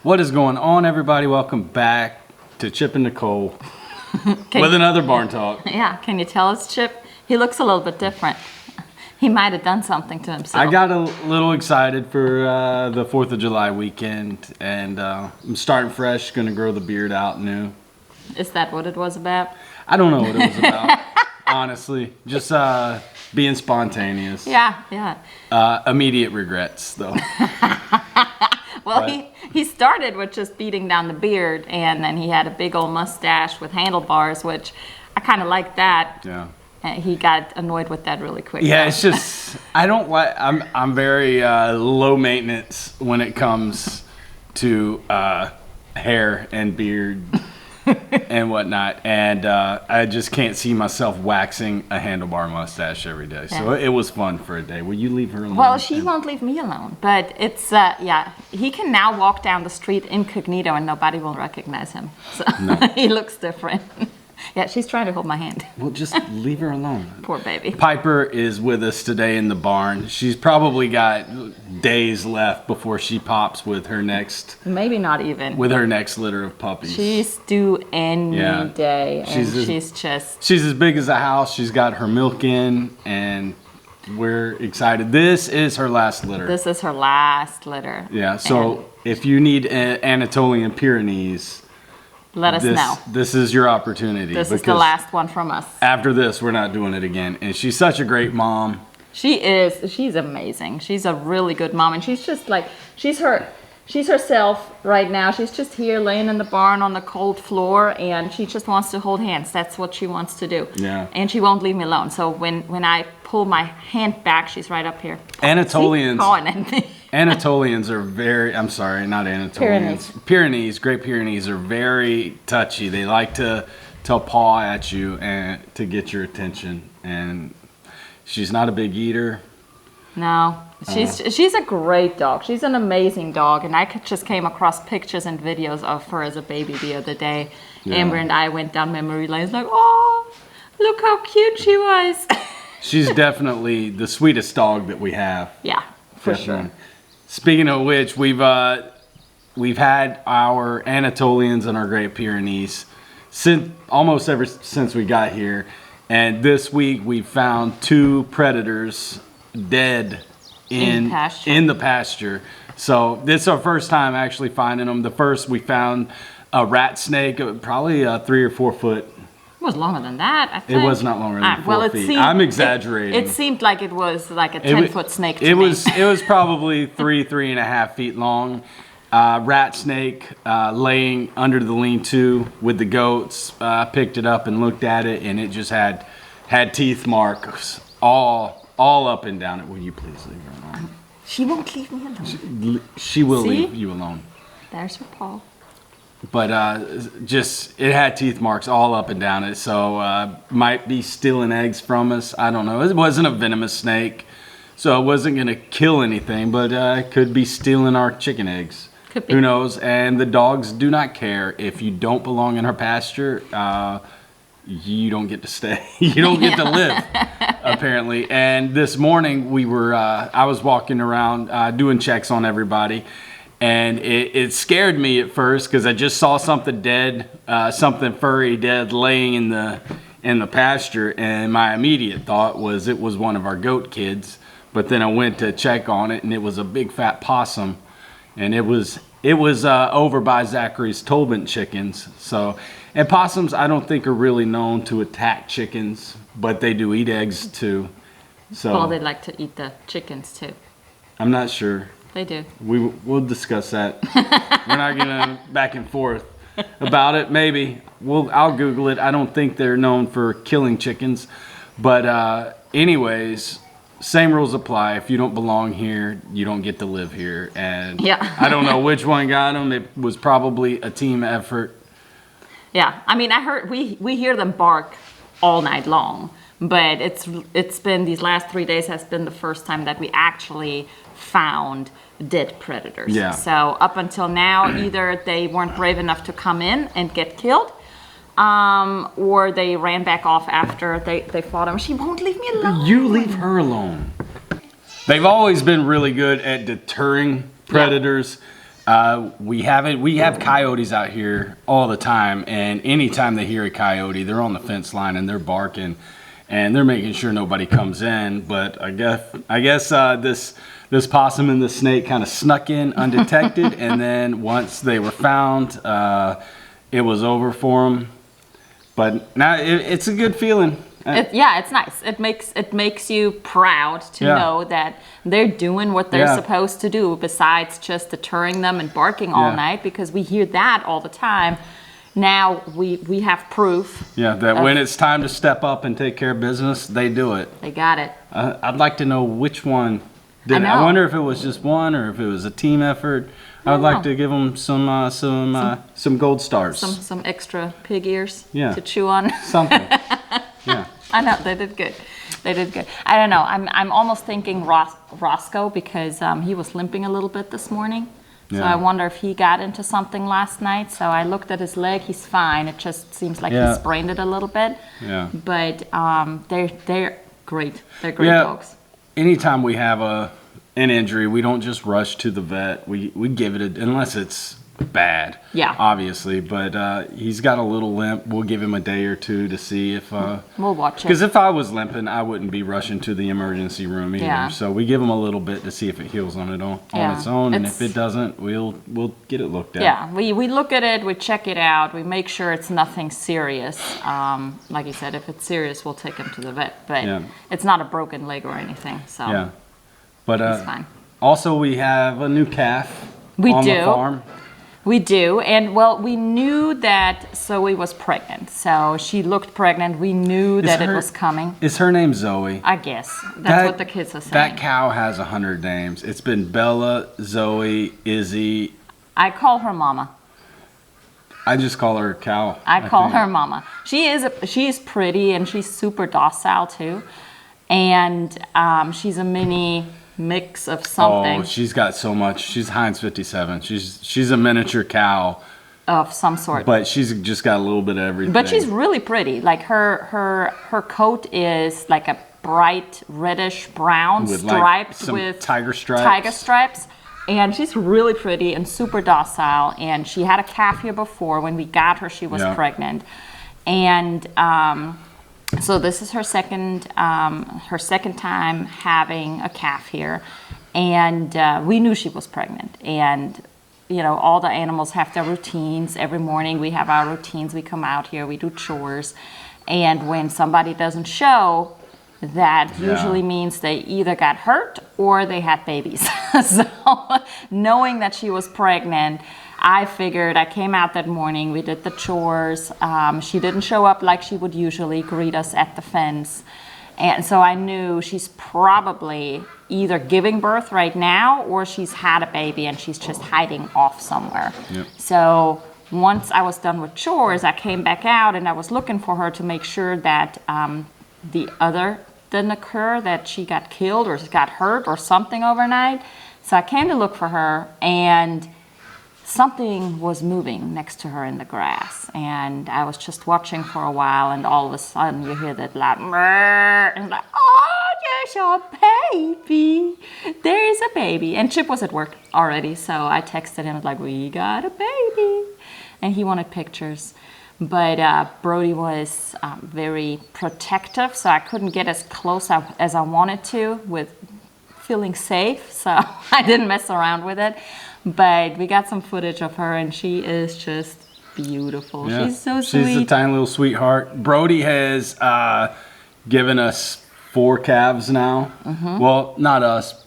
What is going on, everybody? Welcome back to Chip and Nicole with another barn talk. Yeah, can you tell us, Chip? He looks a little bit different. He might have done something to himself. I got a little excited for the 4th of July weekend, and I'm starting fresh, going to grow the beard out new. Is that what it was about? I don't know what it was about, honestly. Just being spontaneous. Yeah. Immediate regrets, though. Well, he started with just beating down the beard, and then he had a big old mustache with handlebars, which I kind of like that. Yeah. He got annoyed with that really quick. Yeah, it's just I don't like. I'm very low maintenance when it comes to hair and beard and whatnot, and I just can't see myself waxing a handlebar mustache every day. So it was fun for a day. Will you leave her alone? Well, she won't leave me alone, but it's he can now walk down the street incognito and nobody will recognize him. So no. He looks different. Yeah, she's trying to hold my hand. Well, just leave her alone. Poor baby. Piper is with us today in the barn. She's probably got days left before she pops with her next... Maybe not even. With her next litter of puppies. She's due any day. She's as big as a house. She's got her milk in, and we're excited. This is her last litter. This is her last litter. Yeah, so if you need Anatolian Pyrenees... Let us know. This is your opportunity. This is the last one from us. After this, we're not doing it again. And she's such a great mom. She is. She's amazing. She's a really good mom. And she's just like, she's herself right now. She's just here laying in the barn on the cold floor. And she just wants to hold hands. That's what she wants to do. Yeah. And she won't leave me alone. So when I pull my hand back, she's right up here. Anatolians. Pawing at me. Anatolians are very, I'm sorry, not Anatolians. Pyrenees, Great Pyrenees are very touchy. They like to paw at you and to get your attention. And she's not a big eater. No, she's a great dog. She's an amazing dog. And I just came across pictures and videos of her as a baby the other day. Yeah. Amber and I went down memory lane. Like, oh, look how cute she was. She's definitely the sweetest dog that we have. Yeah, for sure. Speaking of which, we've had our Anatolians and our Great Pyrenees almost ever since we got here, and this week we found 2 predators dead in the pasture. So this is our first time actually finding them. The first we found a rat snake, probably 3 or 4 foot. It was longer than that, I think. It was not longer than 4 feet. I'm exaggerating. It seemed like it was like a 10-foot snake to me. It was probably 3.5 feet long. Rat snake laying under the lean-to with the goats. Picked it up and looked at it, and it just had teeth marks all up and down it. Will you please leave her alone? She won't leave me alone. She will leave you alone. There's her paw. But it had teeth marks all up and down it, so might be stealing eggs from us. I don't know. It wasn't a venomous snake, so it wasn't going to kill anything, but it could be stealing our chicken eggs. Could be. Who knows? And the dogs do not care. If you don't belong in our pasture, you don't get to stay. You don't get to live, apparently. And this morning, I was walking around doing checks on everybody. And it scared me at first because I just saw something dead, something furry dead laying in the pasture, and my immediate thought was it was one of our goat kids. But then I went to check on it, and it was a big fat possum, and it was over by Zachary's Tolbent chickens. So, and possums I don't think are really known to attack chickens, but they do eat eggs too. So well, they like to eat the chickens too. I'm not sure. They do. We'll discuss that. We're not gonna back and forth about it. Maybe I'll Google it. I don't think they're known for killing chickens, but anyways, same rules apply. If you don't belong here, you don't get to live here. And I don't know which one got them. It was probably a team effort. Yeah, I mean, I heard we hear them bark all night long, but it's been these last 3 days has been the first time that we actually found dead predators. Yeah. So up until now, either they weren't brave enough to come in and get killed, or they ran back off after they fought him. She won't leave me alone. You leave her alone. They've always been really good at deterring predators. We have coyotes out here all the time, and anytime they hear a coyote, they're on the fence line and they're barking, and they're making sure nobody comes in. But I guess this possum and the snake kind of snuck in undetected, and then once they were found, it was over for them. But now it's a good feeling. It's nice. It makes you proud to know that they're doing what they're supposed to do, besides just deterring them and barking all night, because we hear that all the time. Now we have proof. Yeah, that when it's time to step up and take care of business, they do it. They got it. I'd like to know which one did it. I wonder if it was just one or if it was a team effort. I would like to give them some gold stars. Some extra pig ears to chew on. Something. Yeah. I know, they did good. They did good. I don't know. I'm almost thinking Roscoe, because he was limping a little bit this morning. So I wonder if he got into something last night. So I looked at his leg. He's fine. It just seems like he sprained it a little bit. Yeah. But they're great. They're great dogs. Anytime we have an injury, we don't just rush to the vet. We give it unless it's bad. Yeah. Obviously, but he's got a little limp. We'll give him a day or two to see if we'll watch it. Because if I was limping, I wouldn't be rushing to the emergency room either. Yeah. So we give him a little bit to see if it heals on its own, and if it doesn't, we'll get it looked at. Yeah, we look at it, we check it out, we make sure it's nothing serious. Like you said, if it's serious, we'll take him to the vet. But it's not a broken leg or anything. So yeah. But it's fine. Also, we have a new calf on the farm. We do, and well, we knew that Zoe was pregnant, so she looked pregnant. We knew that it was coming. Is her name Zoe? I guess. That's what the kids are saying. That cow has 100 names. It's been Bella, Zoe, Izzy. I call her Mama. I just call her cow. I call her Mama. She is pretty, and she's super docile too, and she's a mini mix of something. Oh, she's got so much. She's Heinz 57. She's a miniature cow of some sort. But she's just got a little bit of everything. But she's really pretty. Like her coat is like a bright reddish brown, striped with tiger stripes. Tiger stripes. And she's really pretty and super docile. And she had a calf here before. When we got her, she was pregnant. And so this is her second time having a calf here, and we knew she was pregnant. And all the animals have their routines. Every morning we have our routines. We come out here, we do chores, and when somebody doesn't show, that usually means they either got hurt or they had babies. So knowing that she was pregnant, I came out that morning, we did the chores. She didn't show up like she would usually greet us at the fence. And so I knew she's probably either giving birth right now or she's had a baby and she's just hiding off somewhere. Yep. So once I was done with chores, I came back out and I was looking for her to make sure that the other didn't occur, that she got killed or got hurt or something overnight. So I came to look for her, and something was moving next to her in the grass, and I was just watching for a while, and all of a sudden you hear that loud murr, and like, oh, there's a baby. There's a baby. And Chip was at work already, so I texted him like, we got a baby. And he wanted pictures. But Brody was very protective, so I couldn't get as close as I wanted to with feeling safe, so I didn't mess around with it. But we got some footage of her, and she is just beautiful. Yeah. She's so sweet. She's a tiny little sweetheart. Brody has given us 4 calves now. Mm-hmm. Well, not us,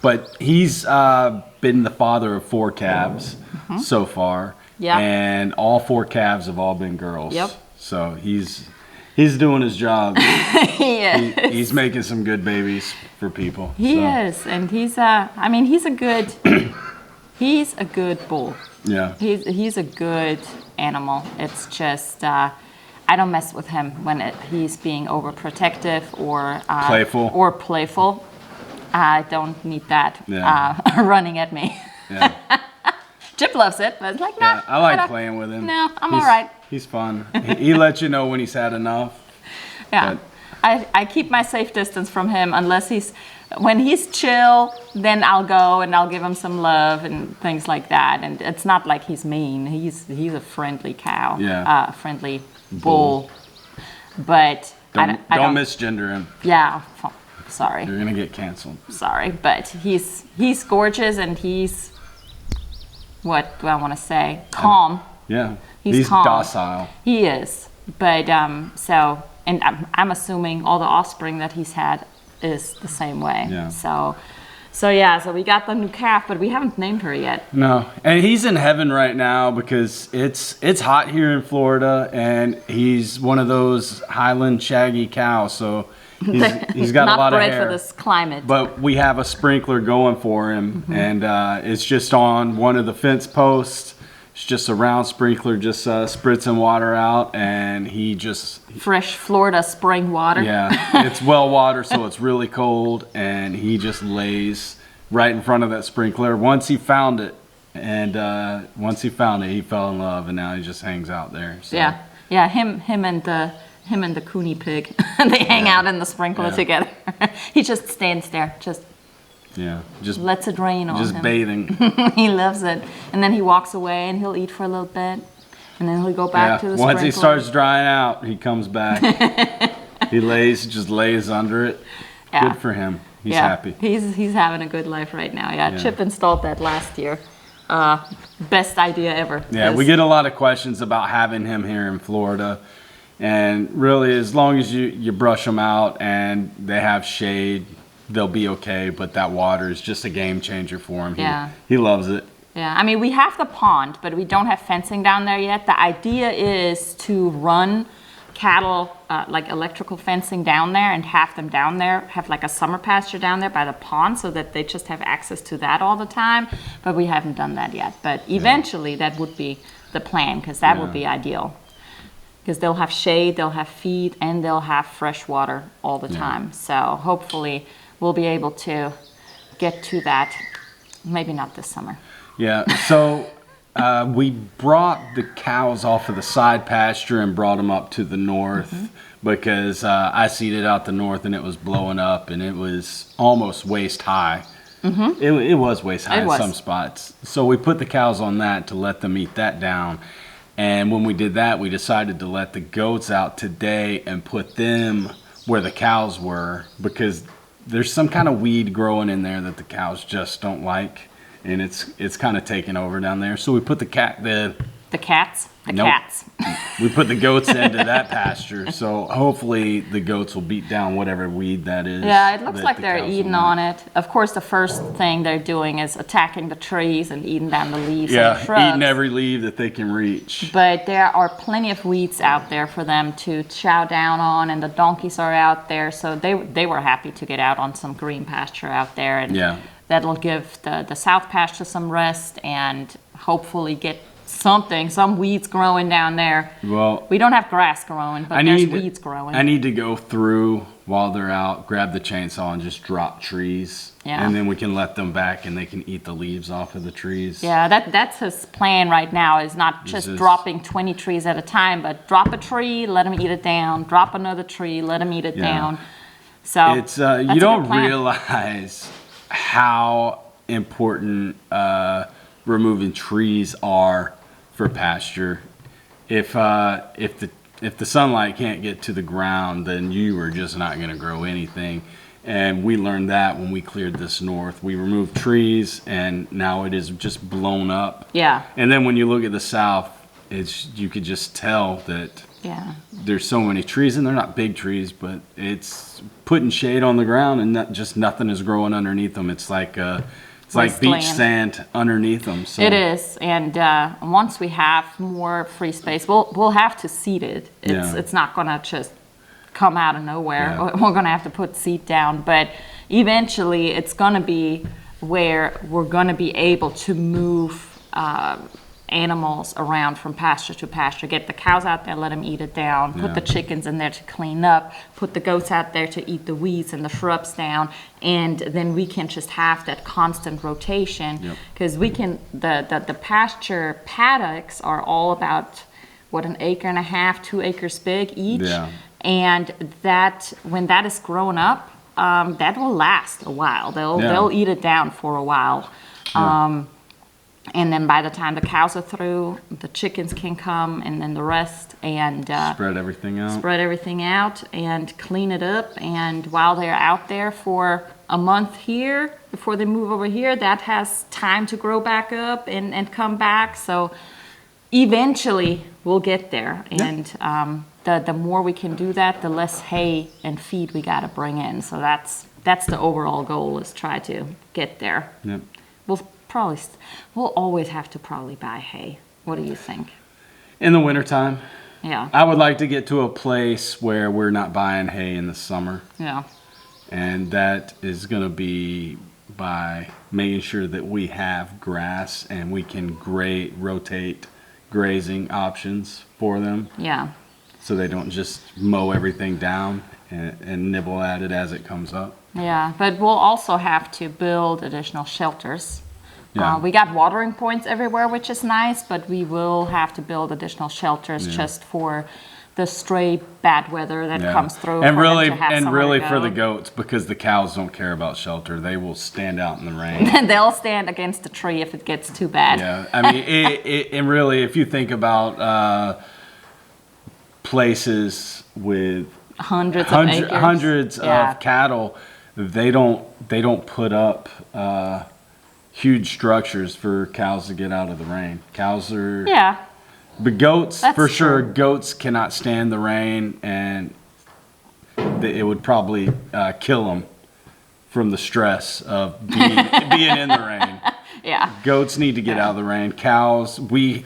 but he's been the father of 4 calves so far. Yeah. And all 4 calves have all been girls. Yep. So he's doing his job. He is. He's making some good babies for people. He is, and he's a good bull. Yeah. He's a good animal. It's just I don't mess with him when he's being overprotective or playful. I don't need that running at me. Yeah. Chip loves it, but it's like, nah. Yeah, I like playing with him. No, I'm all right. He's fun. He lets you know when he's had enough. Yeah. I keep my safe distance from him unless he's when he's chill, then I'll go and I'll give him some love and things like that. And it's not like he's mean. He's a friendly cow, friendly bull. But I don't misgender him. Yeah, sorry. You're gonna get canceled. Sorry, but he's gorgeous and he's, what do I want to say? Calm. Yeah, he's calm. Docile. He is, but so, and I'm assuming all the offspring that he's had is the same way. Yeah. So we got the new calf, but we haven't named her yet. No, and he's in heaven right now because it's hot here in Florida, and he's one of those Highland shaggy cows, so he's got a lot of hair. Not bred for this climate. But we have a sprinkler going for him, and it's just on one of the fence posts. It's just a round sprinkler, just spritzing water out, and he just... Fresh Florida spring water. Yeah, it's well water, so it's really cold, and he just lays right in front of that sprinkler. Once he found it, he fell in love, and now he just hangs out there. So. Yeah, him and the Cooney pig, they hang out in the sprinkler together. He just stands there, just lets it rain on him. Just bathing. He loves it. And then he walks away and he'll eat for a little bit. And then he'll go back to the sprinkler. Once he starts drying out, he comes back. He just lays under it. Yeah. Good for him. He's happy. He's having a good life right now. Yeah, Chip installed that last year. Best idea ever. Yeah, we get a lot of questions about having him here in Florida. And really, as long as you brush them out and they have shade, they'll be okay, but that water is just a game changer for him. He loves it. Yeah, I mean, we have the pond, but we don't have fencing down there yet. The idea is to run cattle, like electrical fencing down there, and have them down there, have like a summer pasture down there by the pond so that they just have access to that all the time, but we haven't done that yet. But eventually that would be the plan, because that would be ideal. Because they'll have shade, they'll have feed, and they'll have fresh water all the time. So hopefully we'll be able to get to that, maybe not this summer. Yeah, so we brought the cows off of the side pasture and brought them up to the north because I seeded out the north and it was blowing up and it was almost waist high. It was waist high in some spots. So we put the cows on that to let them eat that down. And when we did that, we decided to let the goats out today and put them where the cows were, because there's some kind of weed growing in there that the cows just don't like, and it's kind of taking over down there. So we put the cats. We put the goats into that pasture. So hopefully the goats will beat down whatever weed that is. Yeah, it looks like they're eating on it. Of course, the first thing they're doing is attacking the trees and eating down the leaves and the shrubs. Eating every leaf that they can reach. But there are plenty of weeds out there for them to chow down on, and the donkeys are out there. So they were happy to get out on some green pasture out there. And that'll give the south pasture some rest and hopefully get some weeds growing down there. Well, we don't have grass growing, but there's weeds growing. I need to go through while they're out, grab the chainsaw and just drop trees. Yeah. And then we can let them back and they can eat the leaves off of the trees. Yeah, that's his plan right now, is not just dropping 20 trees at a time, but drop a tree, let them eat it down, drop another tree, let them eat it down. So it's you don't realize how important removing trees are for pasture. If the sunlight can't get to the ground, then you are just not going to grow anything. And we learned that when we cleared this north. We removed trees, and now it is just blown up. Yeah. And then when you look at the south, you could just tell that there's so many trees, and they're not big trees, but it's putting shade on the ground, and just nothing is growing underneath them. It's like beach sand underneath them. So. It is, and once we have more free space, we'll have to seed it. It's not going to just come out of nowhere. Yeah. We're going to have to put seed down, but eventually it's going to be where we're going to be able to move animals around from pasture to pasture. Get the cows out there, let them eat it down. Put the chickens in there to clean up. Put the goats out there to eat the weeds and the shrubs down. And then we can just have that constant rotation, because we can. The pasture paddocks are all about 1.5 acres, 2 acres big each. Yeah. And that when that is grown up, that will last a while. They'll eat it down for a while. And then by the time the cows are through, the chickens can come, and then the rest, and spread everything out and clean it up. And while they're out there for a month here, before they move over here, that has time to grow back up and come back. So eventually we'll get there. And the more we can do that, the less hay and feed we got to bring in. So that's the overall goal, is try to get there. Yep. We'll always have to probably buy hay. What do you think? In the wintertime. Yeah. I would like to get to a place where we're not buying hay in the summer. Yeah. And that is going to be by making sure that we have grass and we can rotate grazing options for them. Yeah. So they don't just mow everything down and nibble at it as it comes up. Yeah, but we'll also have to build additional shelters. Yeah. We got watering points everywhere, which is nice, but we will have to build additional shelters just for the stray bad weather that comes through. And really for the goats, because the cows don't care about shelter. They will stand out in the rain. They'll stand against a tree if it gets too bad. Yeah, I mean, and really, if you think about places with hundreds of cattle, they don't put up huge structures for cows to get out of the rain. Cows are but goats, that's for sure. True. Goats cannot stand the rain, and it would probably kill them from the stress of being in the rain. Yeah. Goats need to get out of the rain. Cows, we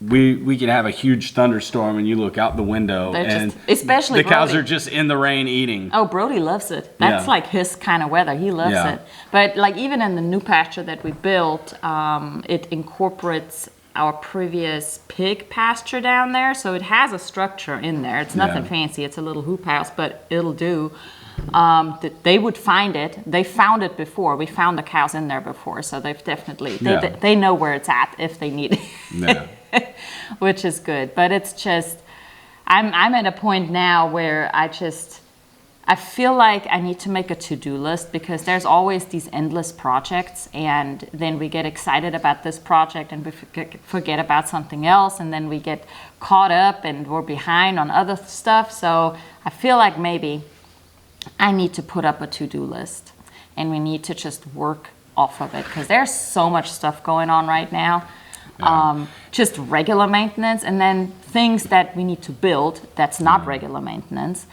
can have a huge thunderstorm and you look out the window and especially the cows Brody. are just in the rain eating. Oh, Brody loves it. That's like his kind of weather. He loves it. But like even in the new pasture that we built, it incorporates our previous pig pasture down there. So it has a structure in there. It's nothing fancy. It's a little hoop house, but it'll do. They would find it. They found it before. We found the cows in there before. So they've definitely, they know where it's at if they need it. Yeah. Which is good, but it's just I'm at a point now where I feel like I need to make a to-do list, because there's always these endless projects, and then we get excited about this project and we forget about something else, and then we get caught up and we're behind on other stuff. So I feel like maybe I need to put up a to-do list, and we need to just work off of it, because there's so much stuff going on right now. Just regular maintenance, and then things that we need to build that's not regular maintenance,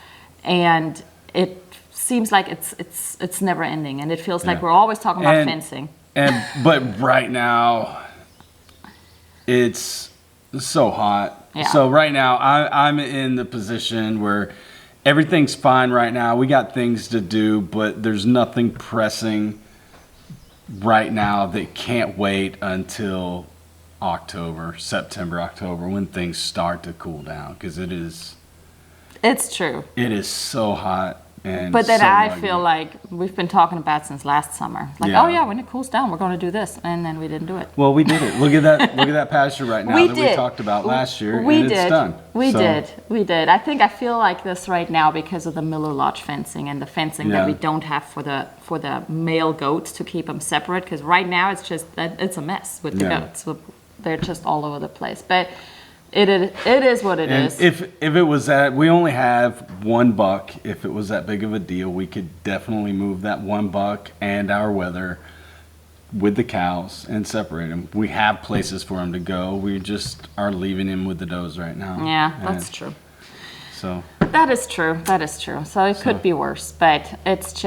and it seems like it's never ending, and it feels like we're always talking about fencing. But right now it's so hot. Yeah. So right now I'm in the position where everything's fine right now. We got things to do, but there's nothing pressing right now that can't wait until September, October, when things start to cool down, because it's true. It is so hot. But then I feel like we've been talking about since last summer. Like, when it cools down, we're going to do this, and then we didn't do it. Well, we did it. Look at that pasture right now we talked about last year. It's done. We did. I feel like this right now because of the Miller Lodge fencing and the fencing that we don't have for the male goats to keep them separate. Because right now it's a mess with the goats. They're just all over the place. But it is what it is. If it was that, we only have one buck. If it was that big of a deal, we could definitely move that one buck and our wether with the cows and separate them. We have places for them to go. We just are leaving him with the does right now. Yeah, that's true. So that is true. So it could be worse, but it's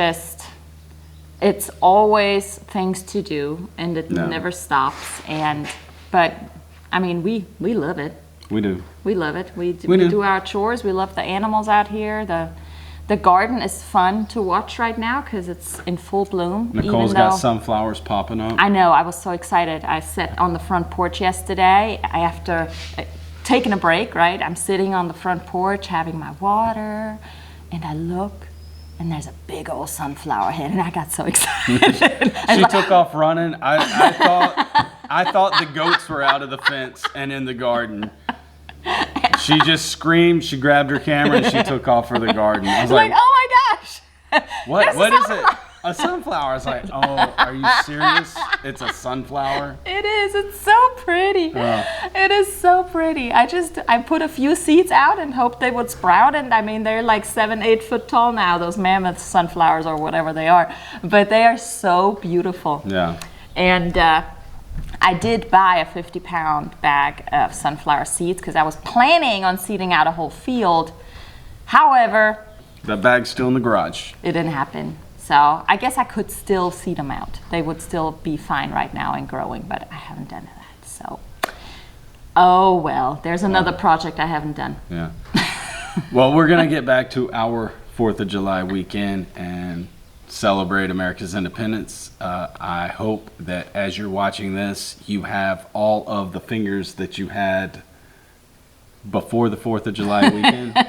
always things to do, and it never stops. But I mean, we love it. We do. We love it. We do our chores. We love the animals out here. The garden is fun to watch right now because it's in full bloom. Nicole's got sunflowers popping up. I know. I was so excited. I sat on the front porch yesterday after taking a break, right? I'm sitting on the front porch having my water, and I look, and there's a big old sunflower head, and I got so excited. She took off running. I thought the goats were out of the fence and in the garden. She just screamed. She grabbed her camera and she took off for the garden. I was like, "Oh my gosh!" What is it? A sunflower. It's like, oh, are you serious? It's a sunflower? It is. It's so pretty. It is so pretty. I put a few seeds out and hoped they would sprout. And I mean, they're like 7-8 foot tall now, those mammoth sunflowers or whatever they are. But they are so beautiful. Yeah. And I did buy a 50-pound bag of sunflower seeds because I was planning on seeding out a whole field. However, the bag's still in the garage. it didn't happen. So I guess I could still seed them out. They would still be fine right now and growing, but I haven't done that. So, oh well, there's another project I haven't done. Yeah. Well, we're going to get back to our 4th of July weekend and celebrate America's independence. I hope that as you're watching this, you have all of the fingers that you had before the 4th of July weekend.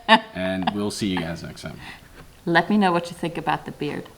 And we'll see you guys next time. Let me know what you think about the beard.